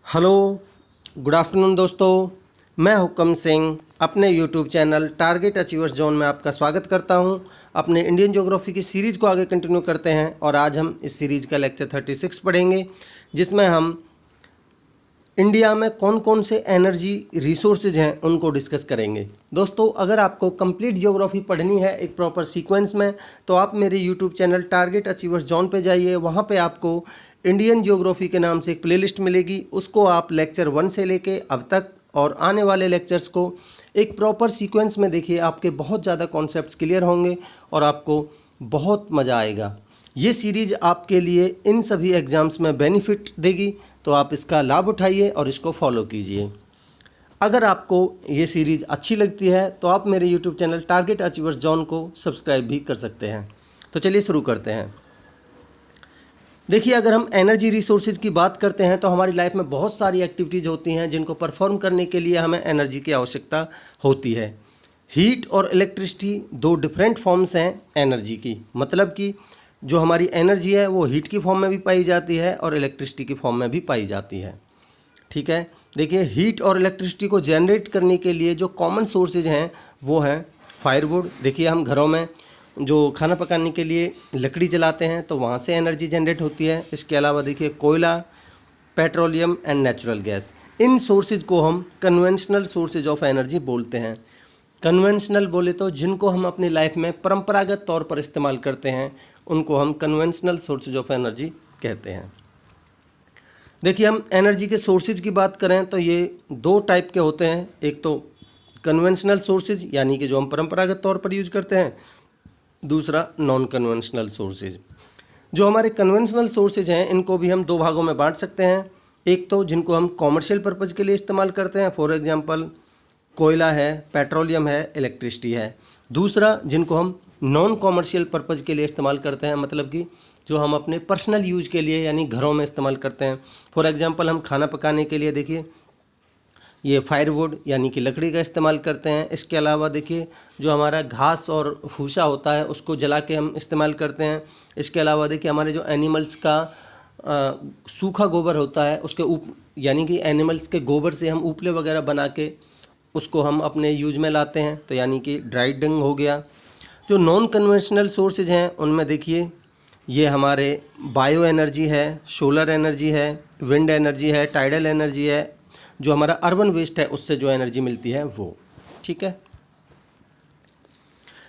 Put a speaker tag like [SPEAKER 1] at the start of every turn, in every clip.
[SPEAKER 1] Hello, good afternoon दोस्तों। मैं हुक्म सिंह अपने YouTube channel target achievers zone में आपका स्वागत करता हूं। अपने इंडियन ज्योग्राफी की सीरीज़ को आगे कंटिन्यू करते हैं और आज हम इस सीरीज़ का लेक्चर 36 पढ़ेंगे, जिसमें हम इंडिया में कौन कौन से एनर्जी रिसोर्सेज हैं उनको डिस्कस करेंगे। दोस्तों, अगर आपको कंप्लीट ज्योग्राफी पढ़नी है एक प्रॉपर सीक्वेंस में, तो आप मेरे YouTube channel target achievers zone पे जाइए। वहाँ पे आपको इंडियन ज्योग्राफी के नाम से एक प्लेलिस्ट मिलेगी। उसको आप लेक्चर 1 से लेके अब तक और आने वाले लेक्चर्स को एक प्रॉपर सीक्वेंस में देखिए। आपके बहुत ज़्यादा कॉन्सेप्ट्स क्लियर होंगे और आपको बहुत मज़ा आएगा। ये सीरीज़ आपके लिए इन सभी एग्ज़ाम्स में बेनिफिट देगी, तो आप इसका लाभ उठाइए और इसको फॉलो कीजिए। अगर आपको ये सीरीज़ अच्छी लगती है तो आप मेरे YouTube channel target achievers zone को सब्सक्राइब भी कर सकते हैं। तो चलिए शुरू करते हैं। देखिए, अगर हम एनर्जी रिसोर्सेज की बात करते हैं तो हमारी लाइफ में बहुत सारी एक्टिविटीज़ होती हैं जिनको परफॉर्म करने के लिए हमें एनर्जी की आवश्यकता होती है। हीट और इलेक्ट्रिसिटी दो डिफरेंट फॉर्म्स हैं एनर्जी की। मतलब कि जो हमारी एनर्जी है वो हीट की फॉर्म में भी पाई जाती है और इलेक्ट्रिसिटी की फॉर्म में भी पाई जाती है। ठीक है, देखिए, हीट और इलेक्ट्रिसिटी को जनरेट करने के लिए जो कॉमन सोर्सेज हैं वो हैं फायरवुड। देखिए, हम घरों में जो खाना पकाने के लिए लकड़ी जलाते हैं तो वहाँ से एनर्जी जनरेट होती है। इसके अलावा देखिए, कोयला, petroleum and natural gas, in sources को हम कन्वेंशनल सोर्सेज ऑफ एनर्जी बोलते हैं। कन्वेंशनल बोले तो जिनको हम अपनी लाइफ में परंपरागत तौर पर इस्तेमाल करते हैं उनको हम कन्वेंशनल सोर्सेज ऑफ एनर्जी कहते हैं। देखिए, हम एनर्जी के सोर्सेज की बात करें तो ये दो टाइप के होते हैं। एक तो कन्वेंशनल सोर्सेज यानी कि जो हम परंपरागत तौर पर यूज करते हैं, दूसरा नॉन कन्वेंशनल सोर्सेज। जो हमारे कन्वेंशनल सोर्सेज हैं इनको भी हम दो भागों में बांट सकते हैं। एक तो जिनको हम कॉमर्शियल पर्पज़ के लिए इस्तेमाल करते हैं, फॉर एग्जांपल कोयला है, पेट्रोलियम है, इलेक्ट्रिसिटी है। दूसरा जिनको हम नॉन कॉमर्शियल पर्पज़ के लिए इस्तेमाल करते हैं, मतलब कि जो हम अपने पर्सनल यूज़ के लिए यानी घरों में इस्तेमाल करते हैं। फॉर एग्जांपल हम खाना पकाने के लिए देखिए ये फायरवुड यानी कि लकड़ी का इस्तेमाल करते हैं। इसके अलावा देखिए, जो हमारा घास और भूसा होता है उसको जला के हम इस्तेमाल करते हैं। इसके अलावा देखिए, हमारे जो एनिमल्स का सूखा गोबर होता है उसके यानी कि एनिमल्स के गोबर से हम उपले वगैरह बना के उसको हम अपने यूज में लाते हैं, तो यानी कि ड्राई डंग हो गया। जो नॉन कन्वेंशनल सोर्सेज हैं उनमें देखिए, ये हमारे बायो एनर्जी है, सोलर एनर्जी है, विंड एनर्जी है, टाइडल एनर्जी है। जो हमारा अर्बन वेस्ट है उससे जो एनर्जी मिलती है वो। ठीक है,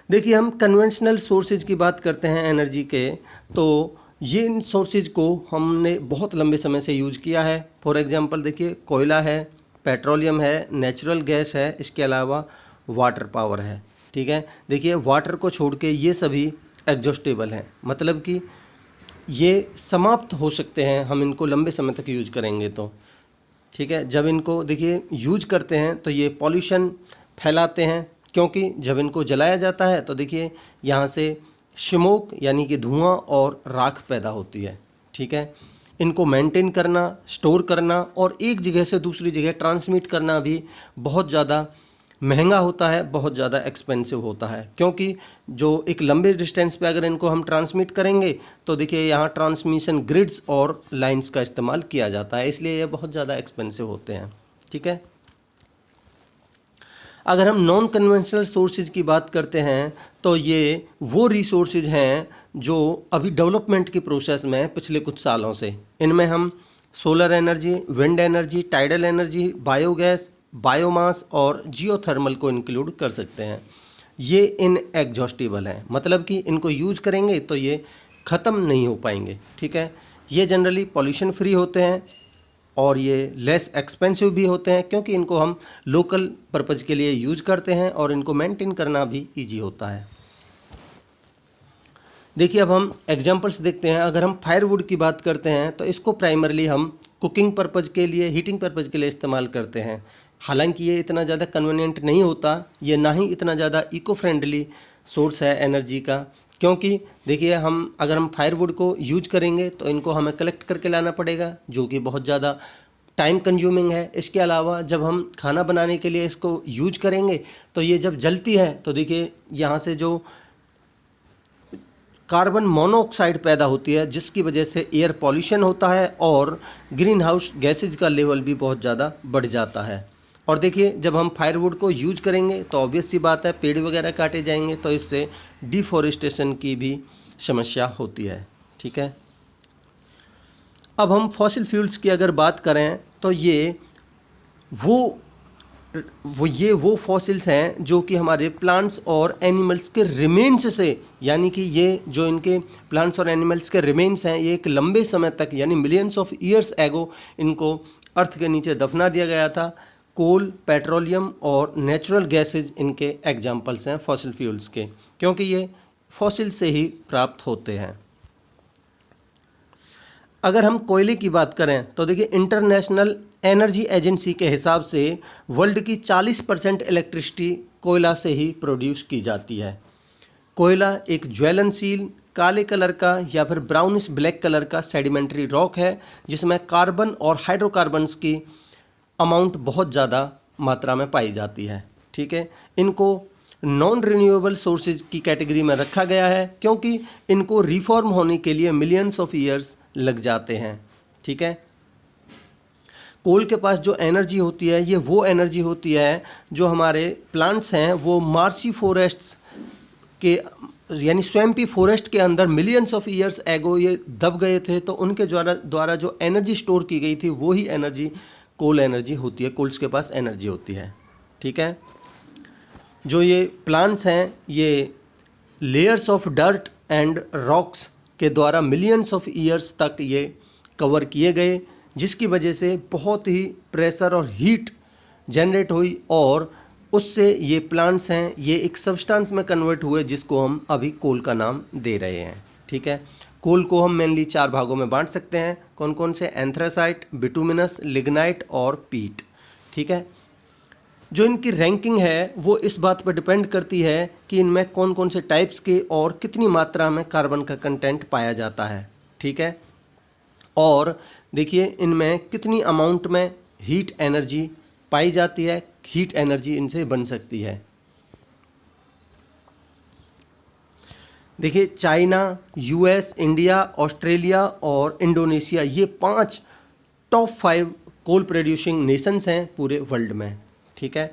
[SPEAKER 1] देखिए, हम कन्वेंशनल सोर्सेज की बात करते हैं एनर्जी के, तो ये इन सोर्सेज को हमने बहुत लंबे समय से यूज किया है। फॉर एग्जांपल देखिए, कोयला है, पेट्रोलियम है, नेचुरल गैस है, इसके अलावा वाटर पावर है। ठीक है, देखिए, वाटर को छोड़ के ये सभी एग्जॉस्टेबल हैं, मतलब कि ये समाप्त हो सकते हैं हम इनको लंबे समय तक यूज करेंगे तो। ठीक है, जब इनको देखिए यूज करते हैं तो ये पॉल्यूशन फैलाते हैं, क्योंकि जब इनको जलाया जाता है तो देखिए यहाँ से स्मोक यानी कि धुआं और राख पैदा होती है। ठीक है, इनको मेंटेन करना, स्टोर करना और एक जगह से दूसरी जगह ट्रांसमिट करना भी बहुत ज़्यादा महंगा होता है, बहुत ज़्यादा एक्सपेंसिव होता है। क्योंकि जो एक लंबे डिस्टेंस पे अगर इनको हम ट्रांसमिट करेंगे तो देखिए यहाँ ट्रांसमिशन ग्रिड्स और लाइंस का इस्तेमाल किया जाता है, इसलिए ये बहुत ज़्यादा एक्सपेंसिव होते हैं। ठीक है, अगर हम नॉन कन्वेंशनल सोर्सेज की बात करते हैं तो ये वो रिसोर्सेज हैं जो अभी डेवलपमेंट की प्रोसेस में पिछले कुछ सालों से। इनमें हम solar energy, wind energy, tidal energy, biogas, biomass और जियोथर्मल को इंक्लूड कर सकते हैं। ये इन एग्जॉस्टिबल हैं, मतलब कि इनको यूज करेंगे तो ये ख़त्म नहीं हो पाएंगे। ठीक है, ये जनरली पॉल्यूशन फ्री होते हैं और ये लेस एक्सपेंसिव भी होते हैं, क्योंकि इनको हम लोकल पर्पज़ के लिए यूज करते हैं और इनको मेंटेन करना भी इजी होता है। देखिए, अब हम एग्जांपल्स देखते हैं। अगर हम फायरवुड की बात करते हैं तो इसको प्राइमरली हम कुकिंग पर्पज़ के लिए, हीटिंग पर्पज़ के लिए इस्तेमाल करते हैं। हालांकि ये इतना ज़्यादा कन्वीनियंट नहीं होता, ये ना ही इतना ज़्यादा इको फ्रेंडली सोर्स है एनर्जी का। क्योंकि देखिए, अगर हम फायरवुड को यूज करेंगे तो इनको हमें कलेक्ट करके लाना पड़ेगा, जो कि बहुत ज़्यादा टाइम कंज्यूमिंग है। इसके अलावा जब हम खाना बनाने के लिए इसको यूज करेंगे तो ये जब जलती है तो देखिए यहाँ से जो कार्बन मोनोऑक्साइड पैदा होती है, जिसकी वजह से एयर पॉल्यूशन होता है और ग्रीन हाउस गैसेज का लेवल भी बहुत ज़्यादा बढ़ जाता है। और देखिए, जब हम फायरवुड को यूज करेंगे तो ऑब्वियस सी बात है पेड़ वगैरह काटे जाएंगे, तो इससे डिफॉरेस्टेशन की भी समस्या होती है। ठीक है, अब हम फॉसिल फ्यूल्स की अगर बात करें तो वो फॉसिल्स हैं जो कि हमारे प्लांट्स और एनिमल्स के रिमेन्स से, यानी कि ये जो इनके प्लांट्स और एनिमल्स के रिमेन्स हैं, ये एक लंबे समय तक यानी मिलियंस ऑफ ईयर्स एगो इनको अर्थ के नीचे दफना दिया गया था। कोल, पेट्रोलियम और नेचुरल गैसेज इनके एग्जाम्पल्स हैं फॉसिल फ्यूल्स के, क्योंकि ये फॉसिल से ही प्राप्त होते हैं। अगर हम कोयले की बात करें तो देखिए, इंटरनेशनल एनर्जी एजेंसी के हिसाब से वर्ल्ड की 40% इलेक्ट्रिसिटी कोयला से ही प्रोड्यूस की जाती है। कोयला एक ज्वलनशील काले कलर का या फिर ब्राउनिश ब्लैक कलर का सेडिमेंट्री रॉक है, जिसमें कार्बन और हाइड्रोकार्बन्स की अमाउंट बहुत ज़्यादा मात्रा में पाई जाती है। ठीक है, इनको नॉन रिन्यूएबल सोर्सेज की कैटेगरी में रखा गया है, क्योंकि इनको रिफॉर्म होने के लिए मिलियंस ऑफ ईयर्स लग जाते हैं। ठीक है, कोल के पास जो एनर्जी होती है, ये वो एनर्जी होती है जो हमारे प्लांट्स हैं वो मार्शी फॉरेस्ट्स के यानी स्वैम्पी फॉरेस्ट के अंदर मिलियंस ऑफ ईयर्स एगो ये दब गए थे, तो उनके द्वारा जो एनर्जी स्टोर की गई थी वही एनर्जी कोल एनर्जी होती है। कोल्स के पास एनर्जी होती है। ठीक है, जो ये प्लांट्स हैं ये layers of dirt and rocks के द्वारा मिलियंस ऑफ ईयर्स तक ये कवर किए गए, जिसकी वजह से बहुत ही प्रेशर और हीट जनरेट हुई और उससे ये प्लांट्स हैं ये एक सब्सटेंस में कन्वर्ट हुए, जिसको हम अभी कोल का नाम दे रहे हैं। ठीक है, कोल को हम मेनली 4 भागों में बांट सकते हैं। कौन कौन से? एंथ्रासाइट, बिटुमिनस, लिग्नाइट और पीट। ठीक है, जो इनकी रैंकिंग है वो इस बात पर डिपेंड करती है कि इनमें कौन कौन से टाइप्स के और कितनी मात्रा में कार्बन का कंटेंट पाया जाता है। ठीक है, और देखिए इनमें कितनी अमाउंट में हीट एनर्जी पाई जाती है, हीट एनर्जी इनसे बन सकती है। देखिए, चाइना, यूएस, इंडिया, ऑस्ट्रेलिया और इंडोनेशिया, ये 5 टॉप 5 कोल प्रोड्यूसिंग नेशंस हैं पूरे वर्ल्ड में। ठीक है,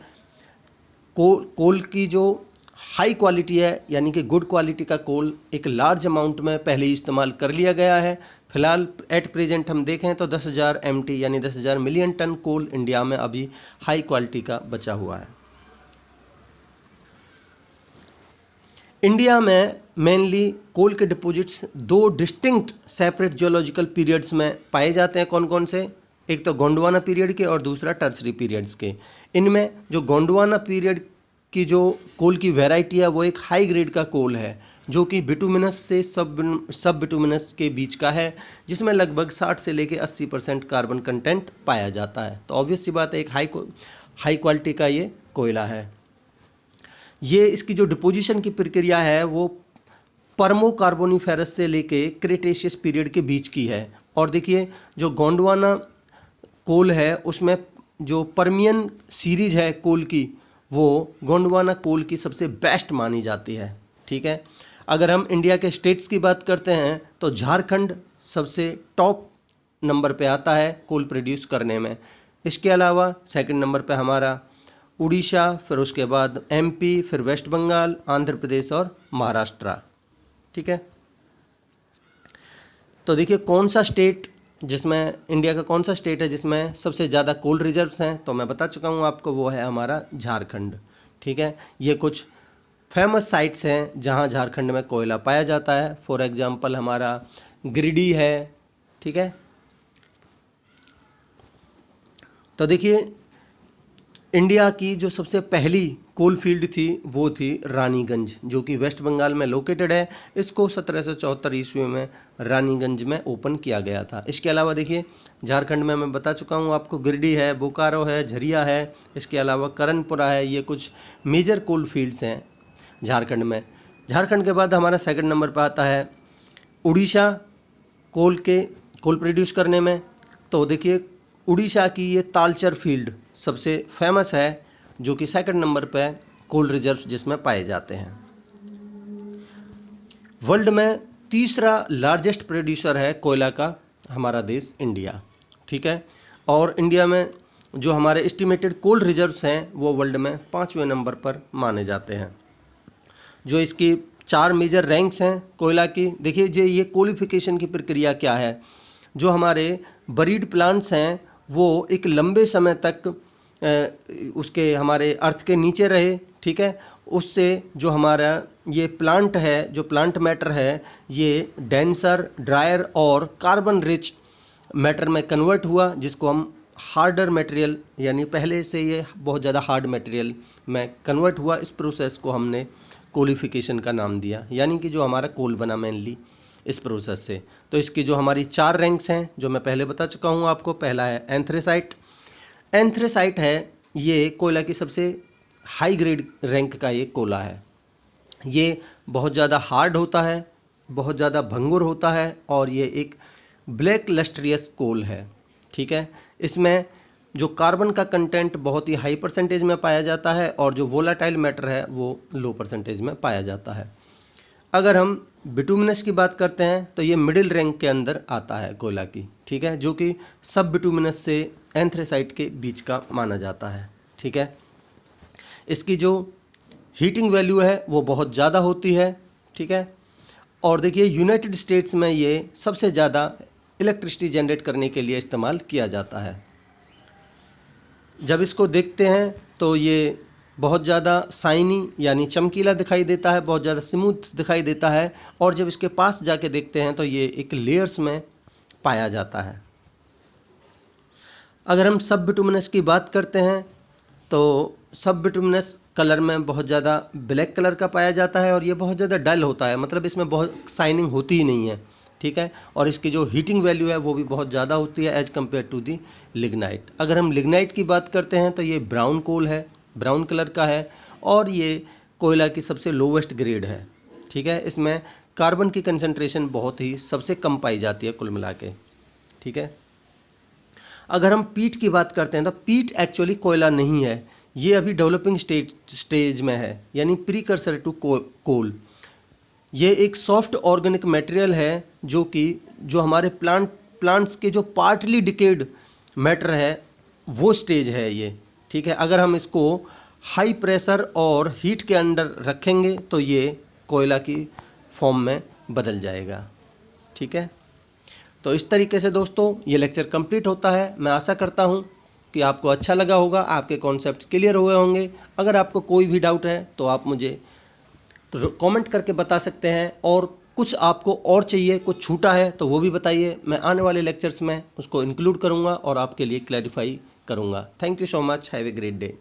[SPEAKER 1] कोल की जो हाई क्वालिटी है यानी कि गुड क्वालिटी का कोल एक लार्ज अमाउंट में पहले ही इस्तेमाल कर लिया गया है। फिलहाल एट प्रेजेंट हम देखें तो 10,000 MT यानी 10,000 मिलियन टन कोल इंडिया में अभी हाई क्वालिटी का बचा हुआ है। इंडिया में मेनली कोल के deposits 2 distinct separate geological periods में पाए जाते हैं। कौन कौन से? एक तो गोंडवाना पीरियड के और दूसरा टर्सरी पीरियड्स के। इनमें जो गोंडवाना पीरियड की जो कोल की वैरायटी है वो एक हाई ग्रेड का कोल है, जो कि बिटुमिनस से सब बिटुमिनस के बीच का है, जिसमें लगभग 60 से लेकर 80% कार्बन कंटेंट पाया जाता है। तो ऑब्वियस सी बात है एक हाई क्वालिटी का ये कोयला है। ये इसकी जो डिपोजिशन की प्रक्रिया है वो परमो कार्बोनिफेरस से लेके क्रेटेशियस पीरियड के बीच की है। और देखिए, जो गोंडवाना कोल है उसमें जो परमियन सीरीज है कोल की, वो गोंडवाना कोल की सबसे बेस्ट मानी जाती है। ठीक है, अगर हम इंडिया के स्टेट्स की बात करते हैं तो झारखंड सबसे टॉप नंबर पे आता है कोल प्रोड्यूस करने में। इसके अलावा सेकंड नंबर पे हमारा उड़ीसा, फिर उसके बाद MP, फिर वेस्ट बंगाल, आंध्र प्रदेश और महाराष्ट्र। ठीक है, तो देखिए कौन सा स्टेट जिसमें इंडिया का कौन सा स्टेट है जिसमें सबसे ज़्यादा कोल रिजर्व्स हैं, तो मैं बता चुका हूँ आपको, वो है हमारा झारखंड। ठीक है, ये कुछ फेमस साइट्स हैं जहाँ झारखंड में कोयला पाया जाता है। फॉर एग्जांपल हमारा गिरिडीह है। ठीक है, तो देखिए इंडिया की जो सबसे पहली कोल फील्ड थी वो थी रानीगंज, जो कि वेस्ट बंगाल में लोकेटेड है। इसको 1774 ईस्वी में रानीगंज में ओपन किया गया था। इसके अलावा देखिए झारखंड में मैं बता चुका हूँ आपको, गिरिडीह है, बोकारो है, झरिया है, इसके अलावा करणपुरा है। ये कुछ मेजर कोल फील्ड्स हैं झारखंड में। झारखंड के बाद हमारा सेकंड नंबर पर आता है उड़ीसा कोल प्रोड्यूस करने में। तो देखिए उड़ीसा की ये तालचर फील्ड सबसे फेमस है, जो कि सेकंड नंबर पे कोल रिजर्व्स जिसमें पाए जाते हैं। वर्ल्ड में तीसरा लार्जेस्ट प्रोड्यूसर है कोयला का हमारा देश इंडिया, ठीक है। और इंडिया में जो हमारे एस्टिमेटेड कोल रिजर्व्स हैं वो वर्ल्ड में 5वें नंबर पर माने जाते हैं। जो इसकी 4 मेजर रैंक्स हैं कोयला की, देखिए जो ये क्वालिफिकेशन की प्रक्रिया क्या है। जो हमारे बरीड प्लांट्स हैं वो एक लंबे समय तक उसके हमारे अर्थ के नीचे रहे, ठीक है। उससे जो हमारा ये प्लांट है, जो प्लांट मैटर है, ये डेंसर, ड्रायर और कार्बन रिच मैटर में कन्वर्ट हुआ, जिसको हम हार्डर मटेरियल, यानी पहले से ये बहुत ज़्यादा हार्ड मटेरियल में कन्वर्ट हुआ। इस प्रोसेस को हमने कोलिफिकेशन का नाम दिया, यानी कि जो हमारा कोल बना मेनली इस प्रोसेस से। तो इसकी जो हमारी 4 रैंक्स हैं जो मैं पहले बता चुका हूँ आपको। पहला है एंथ्रेसाइट। एंथ्रेसाइट है ये कोयला की सबसे हाई ग्रेड रैंक का ये कोयला है। ये बहुत ज़्यादा हार्ड होता है, बहुत ज़्यादा भंगुर होता है और ये एक ब्लैक लस्ट्रियस कोल है, ठीक है। इसमें जो कार्बन का कंटेंट बहुत ही हाई परसेंटेज में पाया जाता है और जो वोलाटाइल मैटर है वो लो परसेंटेज में पाया जाता है। अगर हम बिटुमिनस की बात करते हैं तो ये मिडिल रैंक के अंदर आता है कोयला की, ठीक है, जो कि सब बिटुमिनस से एंथ्रेसाइट के बीच का माना जाता है, ठीक है। इसकी जो हीटिंग वैल्यू है वो बहुत ज़्यादा होती है, ठीक है। और देखिए यूनाइटेड स्टेट्स में ये सबसे ज़्यादा इलेक्ट्रिसिटी जनरेट करने के लिए इस्तेमाल किया जाता है। जब इसको देखते हैं तो ये बहुत ज़्यादा शाइनी यानी चमकीला दिखाई देता है, बहुत ज़्यादा स्मूथ दिखाई देता है। और जब इसके पास जाके देखते हैं तो ये एक लेयर्स में पाया जाता है। अगर हम सब बिटुमिनस की बात करते हैं तो सब बिटुमिनस कलर में बहुत ज़्यादा ब्लैक कलर का पाया जाता है और ये बहुत ज़्यादा डल होता है, मतलब इसमें बहुत शाइनिंग होती ही नहीं है, ठीक है। और इसकी जो हीटिंग वैल्यू है वो भी बहुत ज़्यादा होती है as compared to the lignite. अगर हम लिग्नाइट की बात करते हैं तो ये ब्राउन कोल है, ब्राउन कलर का है और ये कोयला की सबसे लोवेस्ट ग्रेड है, ठीक है। इसमें कार्बन की कंसंट्रेशन बहुत ही सबसे कम पाई जाती है कुल मिला के, ठीक है। अगर हम पीट की बात करते हैं तो पीट एक्चुअली कोयला नहीं है, ये अभी डेवलपिंग स्टेज में है, यानी प्रीकर्सर टू कोल। ये एक सॉफ्ट ऑर्गेनिक मटेरियल है जो कि जो हमारे प्लांट्स के जो पार्टली डिकेड मैटर है वो स्टेज है ये, ठीक है। अगर हम इसको हाई प्रेशर और हीट के अंडर रखेंगे तो ये कोयला की फॉर्म में बदल जाएगा, ठीक है। तो इस तरीके से दोस्तों ये लेक्चर कंप्लीट होता है। मैं आशा करता हूँ कि आपको अच्छा लगा होगा, आपके कॉन्सेप्ट क्लियर हुए होंगे। अगर आपको कोई भी डाउट है तो आप मुझे कमेंट करके बता सकते हैं, और कुछ आपको और चाहिए, कुछ छूटा है तो वो भी बताइए। मैं आने वाले लेक्चर्स में उसको इंक्लूड करूँगा और आपके लिए क्लैरिफाई करूँगा। Thank you so much, have a great day.